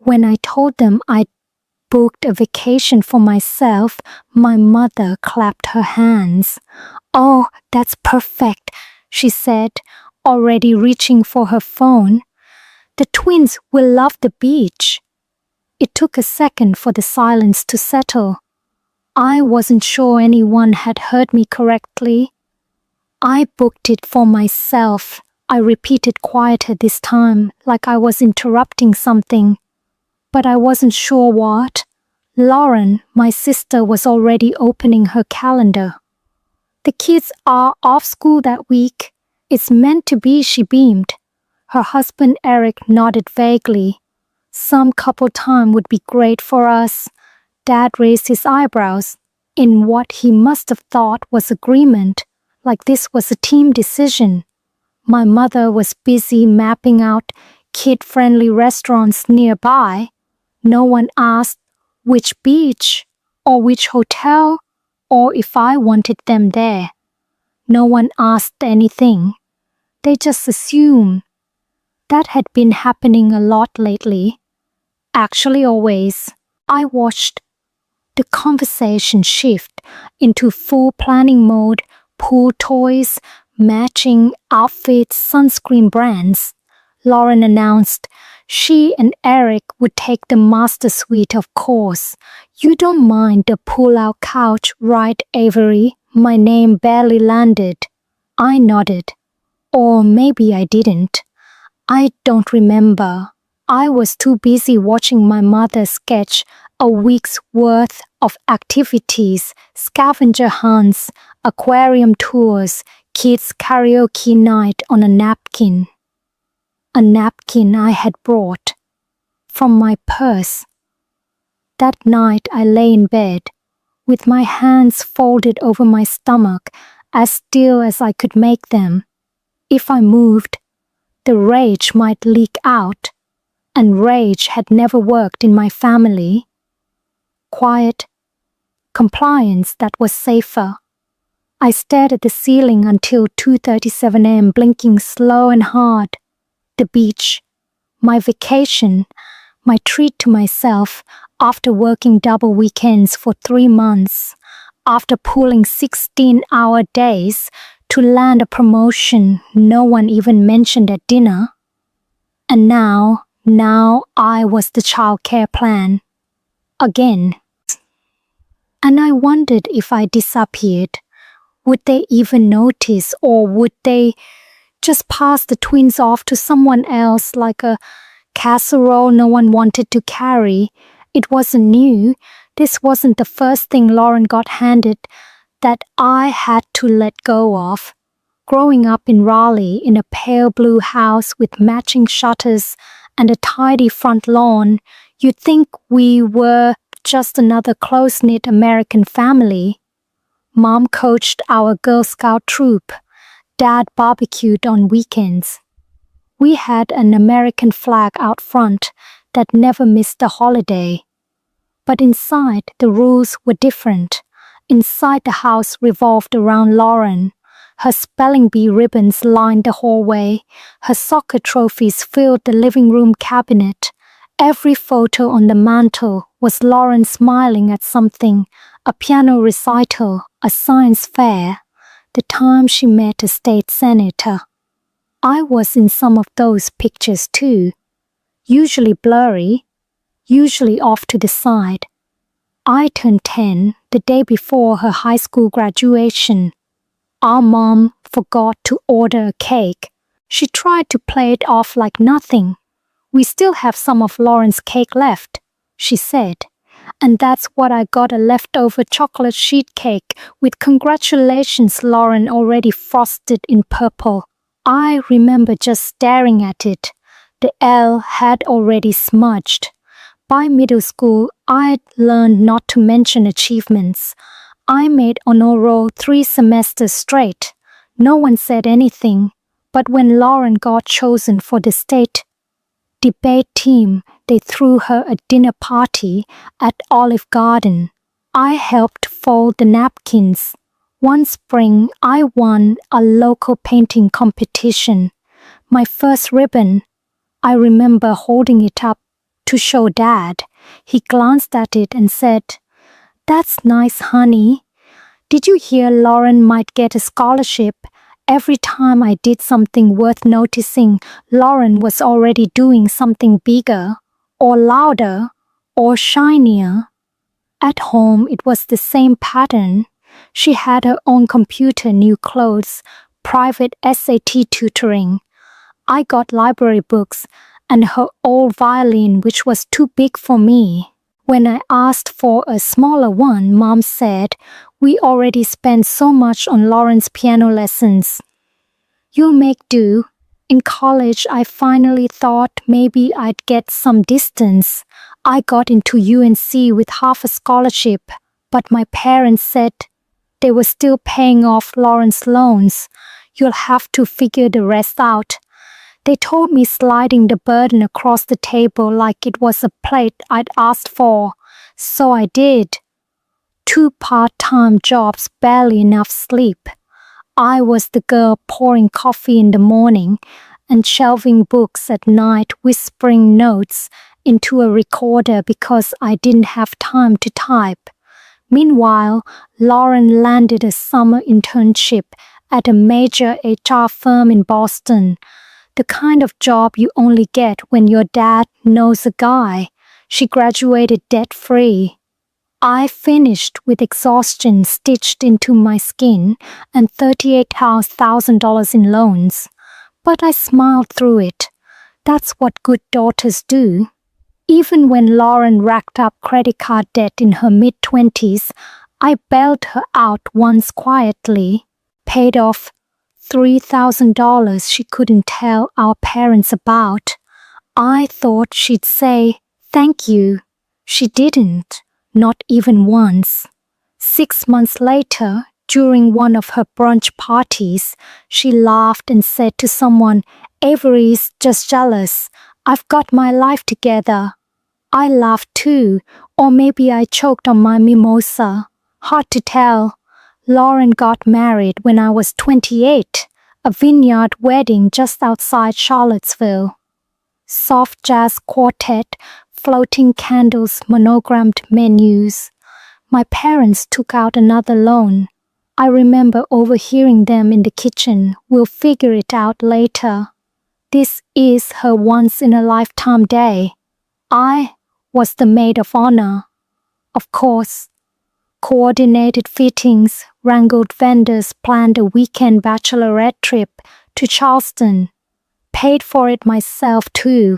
When I told them I'd booked a vacation for myself, my mother clapped her hands. "Oh, that's perfect," she said, already reaching for her phone. "The twins will love the beach." It took a second for the silence to settle. I wasn't sure anyone had heard me correctly. "I booked it for myself," I repeated quieter this time, like I was interrupting something. But I wasn't sure what. Lauren, my sister, was already opening her calendar. "The kids are off school that week. It's meant to be," she beamed. Her husband Eric nodded vaguely. "Some couple time would be great for us." Dad raised his eyebrows in what he must have thought was agreement, like this was a team decision. My mother was busy mapping out kid-friendly restaurants nearby. No one asked which beach or which hotel or if I wanted them there. No one asked anything. They just assumed. That had been happening a lot lately. Actually, always. I watched the conversation shift into full planning mode, pool toys, matching outfits, sunscreen brands. Lauren announced she and Eric would take the master suite, of course. "You don't mind the pull-out couch, right, Avery?" My name barely landed. I nodded. Or maybe I didn't. I don't remember. I was too busy watching my mother sketch a week's worth of activities, scavenger hunts, aquarium tours, kids' karaoke night on a napkin. A napkin I had brought from my purse. That night I lay in bed, with my hands folded over my stomach, as still as I could make them. If I moved, the rage might leak out, and rage had never worked in my family. Quiet, compliance, that was safer. I stared at the ceiling until 2:37 a.m., blinking slow and hard. The beach, my vacation, my treat to myself after working double weekends for 3 months, after pulling 16-hour days to land a promotion no one even mentioned at dinner. And now I was the childcare plan. Again. And I wondered if I disappeared, would they even notice, or would they just pass the twins off to someone else like a casserole no one wanted to carry? It wasn't new. This wasn't the first thing Lauren got handed that I had to let go of. Growing up in Raleigh in a pale blue house with matching shutters and a tidy front lawn, you'd think we were just another close-knit American family. Mom coached our Girl Scout troop. Dad barbecued on weekends. We had an American flag out front that never missed a holiday. But inside, the rules were different. Inside, the house revolved around Lauren. Her spelling bee ribbons lined the hallway. Her soccer trophies filled the living room cabinet. Every photo on the mantel was Lauren smiling at something, a piano recital, a science fair, the time she met a state senator. I was in some of those pictures too, usually blurry, usually off to the side. I turned 10 the day before her high school graduation. Our mom forgot to order a cake. She tried to play it off like nothing. "We still have some of Lauren's cake left," she said. And that's what I got, a leftover chocolate sheet cake with "Congratulations, Lauren," already frosted in purple. I remember just staring at it. The L had already smudged. By middle school, I'd learned not to mention achievements. I made honor roll 3 semesters straight. No one said anything. But when Lauren got chosen for the state debate team, they threw her a dinner party at Olive Garden. I helped fold the napkins. One spring, I won a local painting competition. My first ribbon, I remember holding it up to show Dad. He glanced at it and said, "That's nice, honey. Did you hear Lauren might get a scholarship?" Every time I did something worth noticing, Lauren was already doing something bigger, or louder, or shinier. At home, it was the same pattern. She had her own computer, new clothes, private SAT tutoring. I got library books and her old violin, which was too big for me. When I asked for a smaller one, Mom said, "We already spent so much on Lauren's piano lessons. You'll make do." In college, I finally thought maybe I'd get some distance. I got into UNC with half a scholarship, but my parents said they were still paying off Lauren's loans. "You'll have to figure the rest out." They told me sliding the burden across the table like it was a plate I'd asked for. So I did. 2 part-time jobs, barely enough sleep. I was the girl pouring coffee in the morning and shelving books at night, whispering notes into a recorder because I didn't have time to type. Meanwhile, Lauren landed a summer internship at a major HR firm in Boston. The kind of job you only get when your dad knows a guy. She graduated debt-free. I finished with exhaustion stitched into my skin and $38,000 in loans. But I smiled through it. That's what good daughters do. Even when Lauren racked up credit card debt in her mid-20s, I bailed her out once quietly, paid off $3,000 she couldn't tell our parents about. I thought she'd say, "Thank you." She didn't, not even once. 6 months later, during one of her brunch parties, she laughed and said to someone, "Avery's just jealous. I've got my life together." I laughed too, or maybe I choked on my mimosa. Hard to tell. Lauren got married when I was 28, a vineyard wedding just outside Charlottesville. Soft jazz quartet, floating candles, monogrammed menus. My parents took out another loan. I remember overhearing them in the kitchen. "We'll figure it out later." This is her once-in-a-lifetime day. I was the maid of honor. Of course. Coordinated fittings, wrangled vendors, planned a weekend bachelorette trip to Charleston. Paid for it myself too.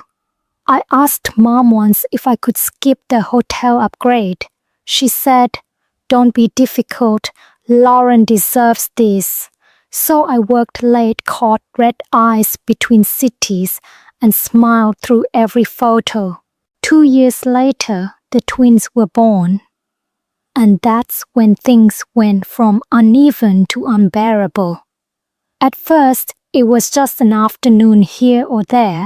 I asked Mom once if I could skip the hotel upgrade. She said, "Don't be difficult. Lauren deserves this." So I worked late, caught red eyes between cities, and smiled through every photo. 2 years later, the twins were born. And that's when things went from uneven to unbearable. At first, it was just an afternoon here or there.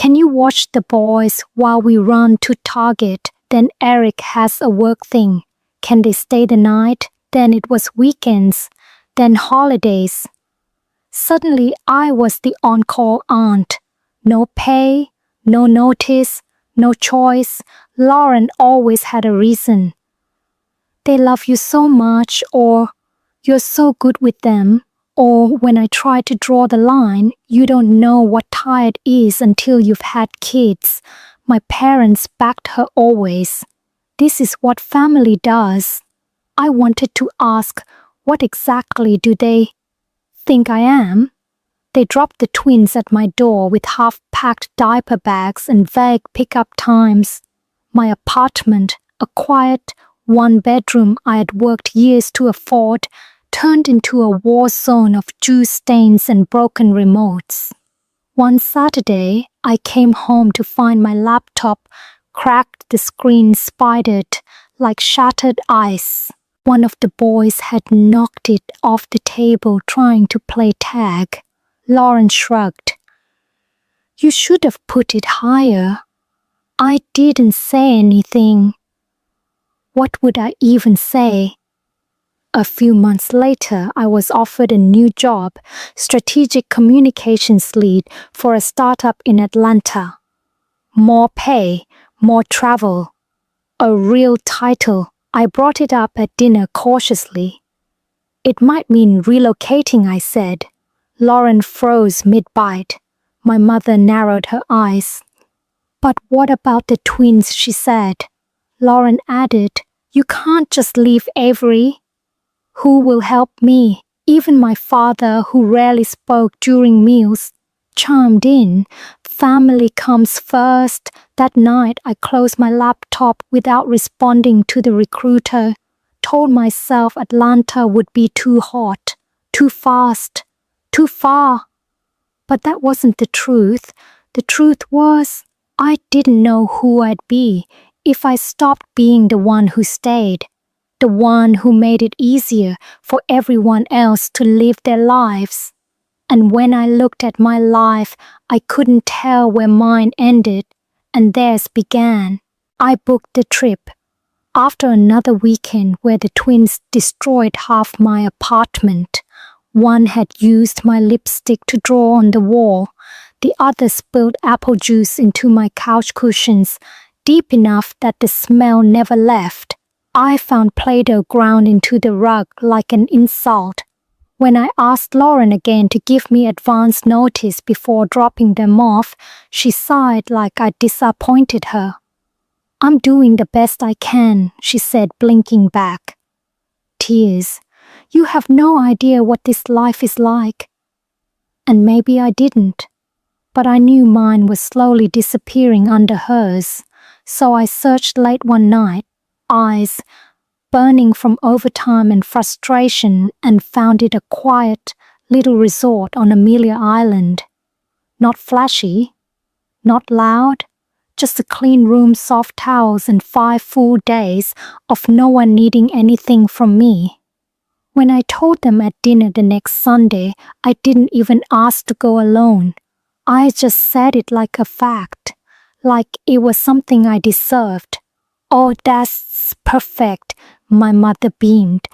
"Can you watch the boys while we run to Target? Then Eric has a work thing. Can they stay the night?" Then it was weekends, then holidays. Suddenly, I was the on-call aunt. No pay, no notice, no choice. Lauren always had a reason. "They love you so much," or "You're so good with them," or when I try to draw the line, "You don't know what tired is until you've had kids." My parents backed her always. This is what family does. I wanted to ask, what exactly do they think I am? They dropped the twins at my door with half-packed diaper bags and vague pickup times. My apartment, a quiet one-bedroom I had worked years to afford, turned into a war zone of juice stains and broken remotes. One Saturday, I came home to find my laptop cracked, the screen spidered like shattered ice. One of the boys had knocked it off the table trying to play tag. Lauren shrugged. "You should have put it higher." I didn't say anything. What would I even say? A few months later, I was offered a new job, strategic communications lead for a startup in Atlanta. more pay, more travel. A real title. I brought it up at dinner cautiously. It might mean relocating, I said. Lauren froze mid-bite. My mother narrowed her eyes. But what about the twins, she said. Lauren added, you can't just leave Avery. Who will help me? Even my father, who rarely spoke during meals, chimed in. Family comes first. That night, I closed my laptop without responding to the recruiter. Told myself Atlanta would be too hot, too fast, too far. But that wasn't the truth. The truth was, I didn't know who I'd be if I stopped being the one who stayed, the one who made it easier for everyone else to live their lives. And when I looked at my life, I couldn't tell where mine ended and theirs began. I booked the trip. After another weekend where the twins destroyed half my apartment, one had used my lipstick to draw on the wall. The other spilled apple juice into my couch cushions, deep enough that the smell never left. I found Play-Doh ground into the rug like an insult. When I asked Lauren again to give me advance notice before dropping them off, she sighed like I disappointed her. I'm doing the best I can, she said, blinking back. Tears. You have no idea what this life is like. And maybe I didn't. But I knew mine was slowly disappearing under hers. So I searched late one night, eyes burning from overtime and frustration, and found it a quiet little resort on Amelia Island. Not flashy, not loud, just a clean room, soft towels, and 5 full days of no one needing anything from me. When I told them at dinner the next Sunday, I didn't even ask to go alone. I just said it like a fact, like it was something I deserved. Oh, that's perfect, my mother beamed.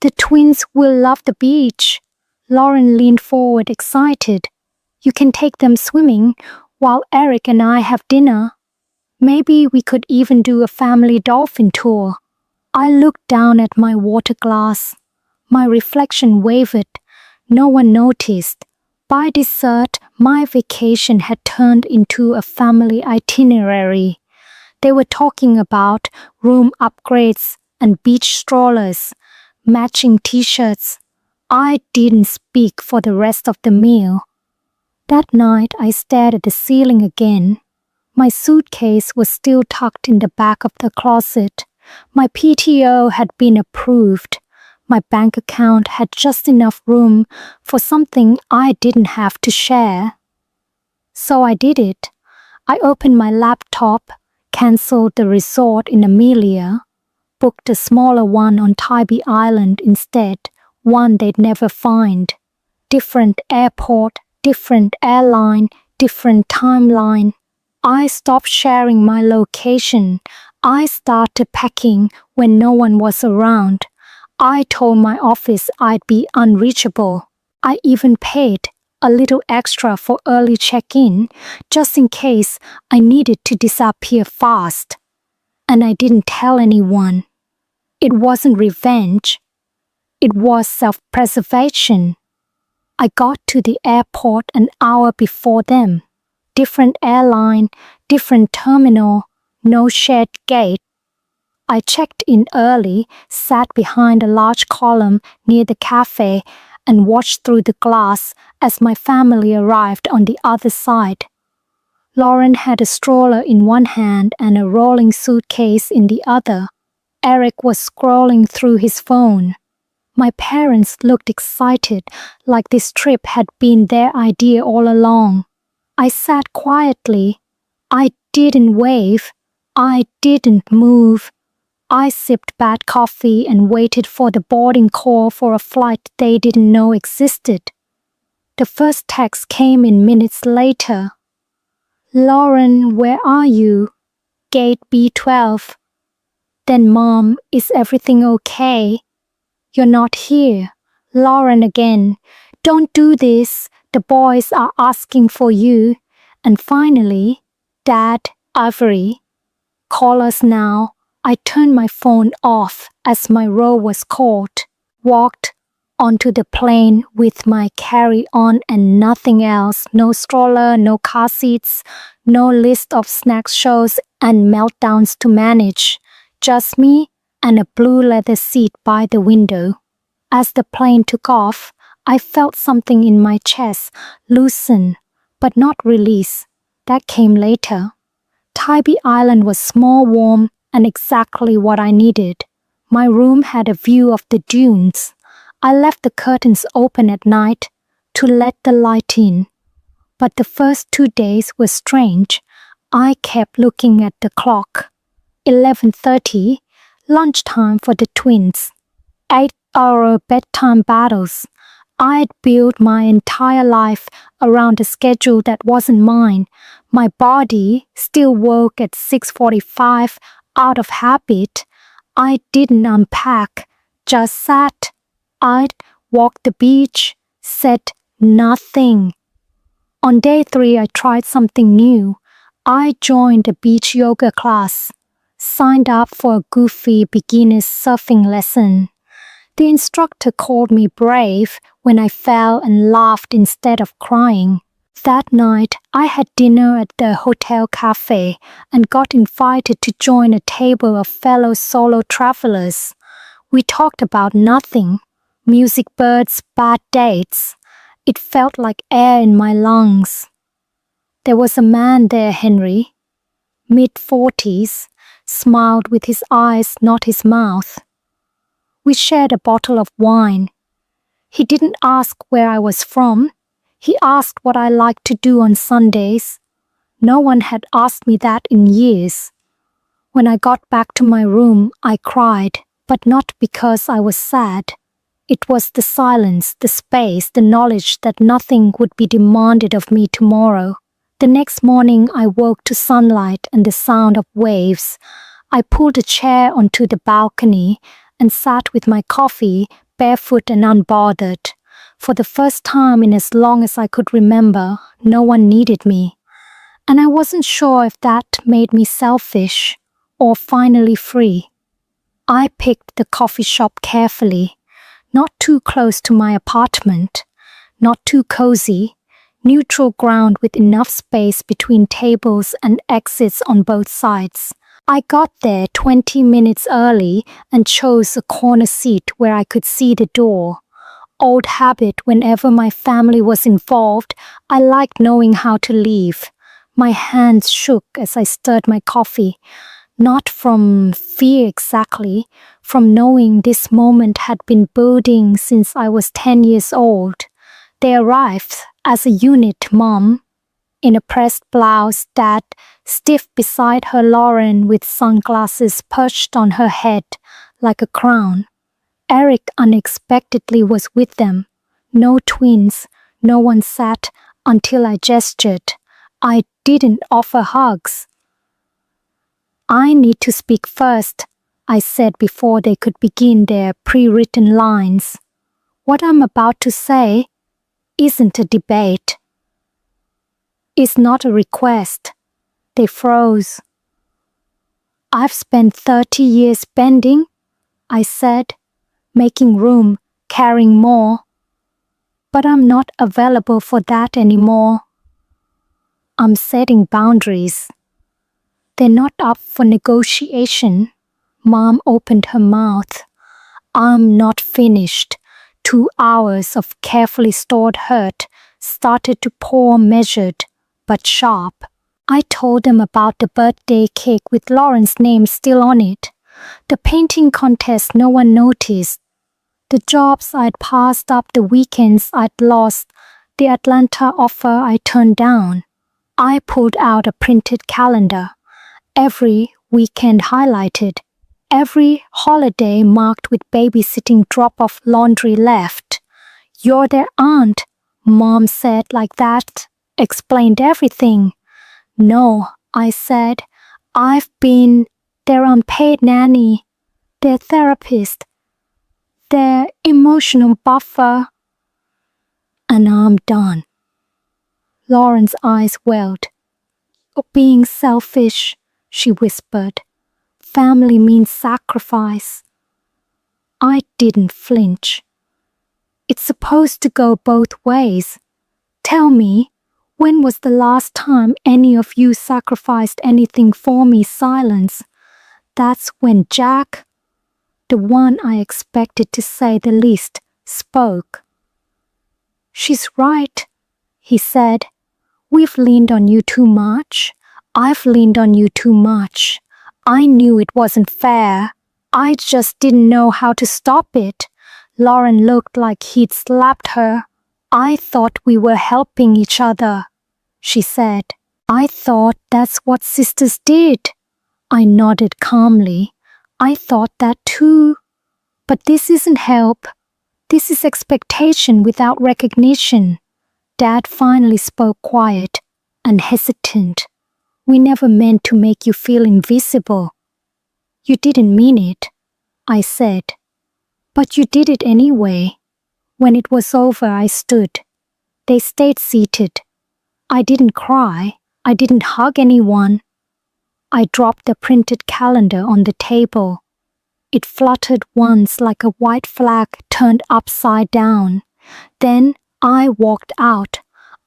The twins will love the beach. Lauren leaned forward, excited. You can take them swimming while Eric and I have dinner. Maybe we could even do a family dolphin tour. I looked down at my water glass. My reflection wavered. No one noticed. By dessert, my vacation had turned into a family itinerary. They were talking about room upgrades and beach strollers, matching t-shirts. I didn't speak for the rest of the meal. That night, I stared at the ceiling again. My suitcase was still tucked in the back of the closet. My PTO had been approved. My bank account had just enough room for something I didn't have to share. So I did it. I opened my laptop, canceled the resort in Amelia, booked a smaller one on Tybee Island instead, one they'd never find. Different airport, different airline, different timeline. I stopped sharing my location. I started packing when no one was around. I told my office I'd be unreachable. I even paid a little extra for early check-in, just in case I needed to disappear fast. And I didn't tell anyone. It wasn't revenge. It was self-preservation. I got to the airport an hour before them. Different airline, different terminal, no shared gate. I checked in early, sat behind a large column near the cafe, and watched through the glass as my family arrived on the other side. Lauren had a stroller in one hand and a rolling suitcase in the other. Eric was scrolling through his phone. My parents looked excited, like this trip had been their idea all along. I sat quietly. I didn't wave. I didn't move. I sipped bad coffee and waited for the boarding call for a flight they didn't know existed. The first text came in minutes later. Lauren, where are you? Gate B12. Then, Mom, is everything okay? You're not here. Lauren again. Don't do this. The boys are asking for you. And finally, Dad, Ivory, call us now. I turned my phone off as my roll was called, walked onto the plane with my carry-on and nothing else. No stroller, no car seats, no list of snack shows and meltdowns to manage. Just me and a blue leather seat by the window. As the plane took off, I felt something in my chest loosen, but not release. That came later. Tybee Island was small, warm, and exactly what I needed. My room had a view of the dunes. I left the curtains open at night to let the light in. But the first 2 days were strange. I kept looking at the clock. 11:30, lunchtime for the twins. 8-hour bedtime battles. I'd built my entire life around a schedule that wasn't mine. My body still woke at 6:45 out of habit. I didn't unpack, just sat. I'd walked the beach, said nothing. On day 3, I tried something new. I joined a beach yoga class, signed up for a goofy beginner's surfing lesson. The instructor called me brave when I fell and laughed instead of crying. That night, I had dinner at the hotel cafe and got invited to join a table of fellow solo travelers. We talked about nothing. Music, birds, bad dates. It felt like air in my lungs. There was a man there, Henry, mid-40s, smiled with his eyes, not his mouth. We shared a bottle of wine. He didn't ask where I was from. He asked what I liked to do on Sundays. No one had asked me that in years. When I got back to my room, I cried, but not because I was sad. It was the silence, the space, the knowledge that nothing would be demanded of me tomorrow. The next morning, I woke to sunlight and the sound of waves. I pulled a chair onto the balcony and sat with my coffee, barefoot and unbothered. For the first time in as long as I could remember, no one needed me. And I wasn't sure if that made me selfish or finally free. I picked the coffee shop carefully, not too close to my apartment, not too cozy, neutral ground with enough space between tables and exits on both sides. I got there 20 minutes early and chose a corner seat where I could see the door. Old habit, whenever my family was involved, I liked knowing how to leave. My hands shook as I stirred my coffee. Not from fear exactly, from knowing this moment had been building since I was 10 years old. They arrived as a unit, Mom, in a pressed blouse, Dad, stiff beside her Lauren with sunglasses perched on her head like a crown. Eric unexpectedly was with them. No twins, no one sat until I gestured. I didn't offer hugs. I need to speak first, I said before they could begin their pre-written lines. What I'm about to say isn't a debate. It's not a request. They froze. I've spent 30 years bending, I said, making room, carrying more. But I'm not available for that anymore. I'm setting boundaries. They're not up for negotiation. Mom opened her mouth. I'm not finished. 2 hours of carefully stored hurt started to pour, measured but sharp. I told them about the birthday cake with Lauren's name still on it. The painting contest no one noticed. The jobs I'd passed up, the weekends I'd lost, the Atlanta offer I turned down. I pulled out a printed calendar. Every weekend highlighted. Every holiday marked with babysitting drop-off laundry left. You're their aunt, Mom said like that. Explained everything. No, I said. I've been their unpaid nanny, their therapist, their emotional buffer. And I'm done. Lauren's eyes welled. or being selfish, she whispered. Family means sacrifice. I didn't flinch. It's supposed to go both ways. Tell me, when was the last time any of you sacrificed anything for me? Silence. That's when Jack, the one I expected to say the least, spoke. She's right, he said. We've leaned on you too much. I've leaned on you too much. I knew it wasn't fair. I just didn't know how to stop it. Lauren looked like he'd slapped her. I thought we were helping each other, she said. I thought that's what sisters did. I nodded calmly. I thought that too. But this isn't help. This is expectation without recognition. Dad finally spoke quiet and hesitant. We never meant to make you feel invisible. You didn't mean it, I said. But you did it anyway. When it was over, I stood. They stayed seated. I didn't cry. I didn't hug anyone. I dropped the printed calendar on the table. It fluttered once like a white flag turned upside down. Then I walked out.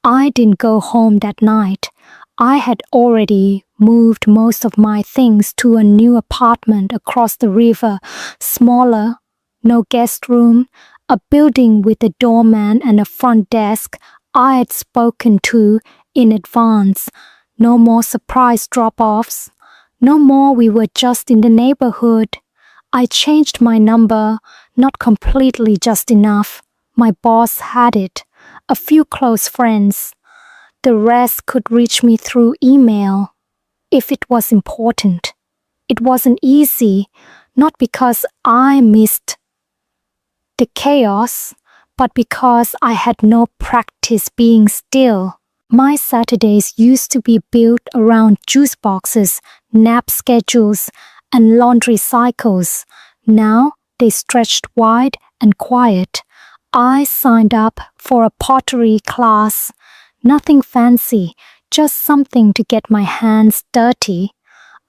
I didn't go home that night. I had already moved most of my things to a new apartment across the river, smaller, no guest room, a building with a doorman and a front desk I had spoken to in advance. No more surprise drop-offs. No more we were just in the neighborhood. I changed my number, not completely, just enough. My boss had it. A few close friends. The rest could reach me through email, if it was important. It wasn't easy, not because I missed the chaos, but because I had no practice being still. My Saturdays used to be built around juice boxes, nap schedules, and laundry cycles. Now they stretched wide and quiet. I signed up for a pottery class. Nothing fancy, just something to get my hands dirty.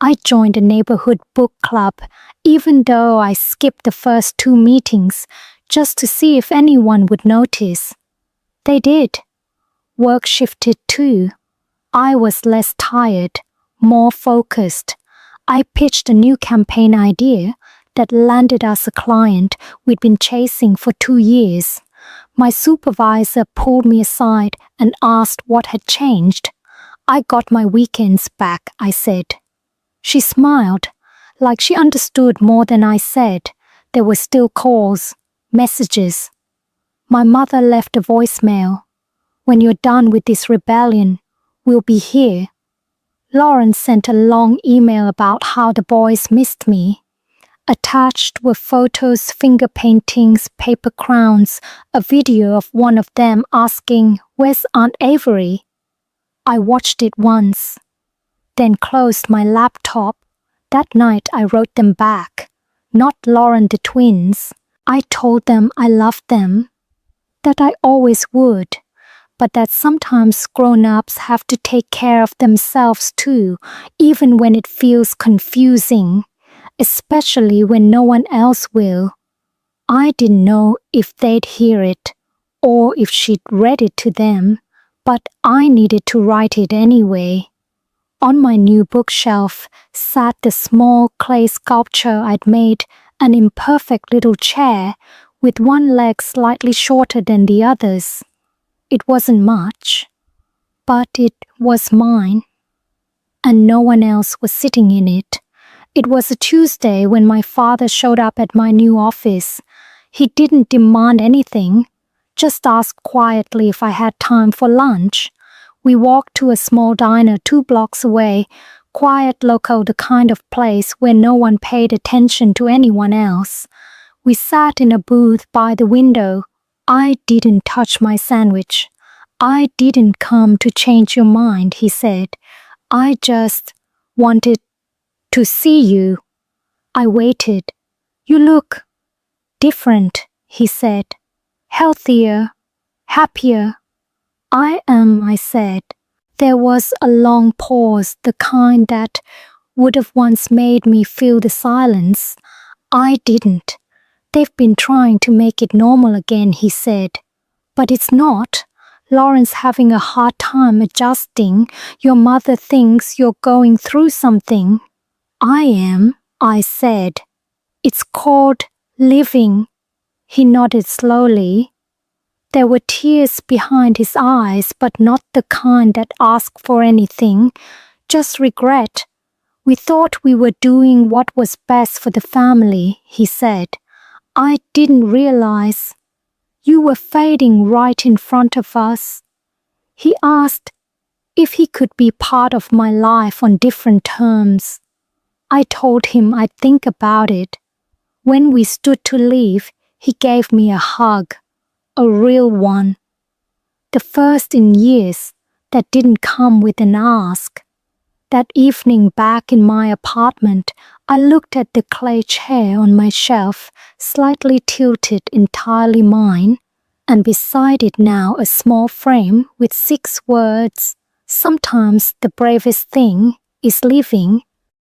I joined a neighborhood book club, even though I skipped the first 2 meetings, just to see if anyone would notice. They did. Work shifted too. I was less tired, more focused. I pitched a new campaign idea that landed us a client we'd been chasing for 2 years. My supervisor pulled me aside and asked what had changed. I got my weekends back, I said. She smiled, like she understood more than I said. There were still calls, messages. My mother left a voicemail. When you're done with this rebellion, we'll be here. Lauren sent a long email about how the boys missed me. Attached were photos, finger paintings, paper crowns, a video of one of them asking, "Where's Aunt Avery?" I watched it once, then closed my laptop. That night I wrote them back, not Lauren the twins. I told them I loved them, that I always would, but that sometimes grown-ups have to take care of themselves too, even when it feels confusing. Especially when no one else will. I didn't know if they'd hear it, or if she'd read it to them, but I needed to write it anyway. On my new bookshelf sat the small clay sculpture I'd made, an imperfect little chair with one leg slightly shorter than the others. It wasn't much, but it was mine, and no one else was sitting in it. It was a Tuesday when my father showed up at my new office. He didn't demand anything, just asked quietly if I had time for lunch. We walked to a small diner 2 blocks away, quiet, local, the kind of place where no one paid attention to anyone else. We sat in a booth by the window. I didn't touch my sandwich. I didn't come to change your mind, he said. I just wanted to see you. I waited. You look different, he said. Healthier, happier. I am, I said. There was a long pause, the kind that would have once made me feel the silence. I didn't. They've been trying to make it normal again, he said. But it's not. Lauren's having a hard time adjusting. Your mother thinks you're going through something. I am, I said. It's called living. He nodded slowly. There were tears behind his eyes, but not the kind that ask for anything, just regret. We thought we were doing what was best for the family, he said. I didn't realize. You were fading right in front of us. He asked if he could be part of my life on different terms. I told him I'd think about it. When we stood to leave, he gave me a hug, a real one. The first in years that didn't come with an ask. That evening back in my apartment, I looked at the clay chair on my shelf, slightly tilted entirely mine, and beside it now a small frame with 6 words. Sometimes the bravest thing is living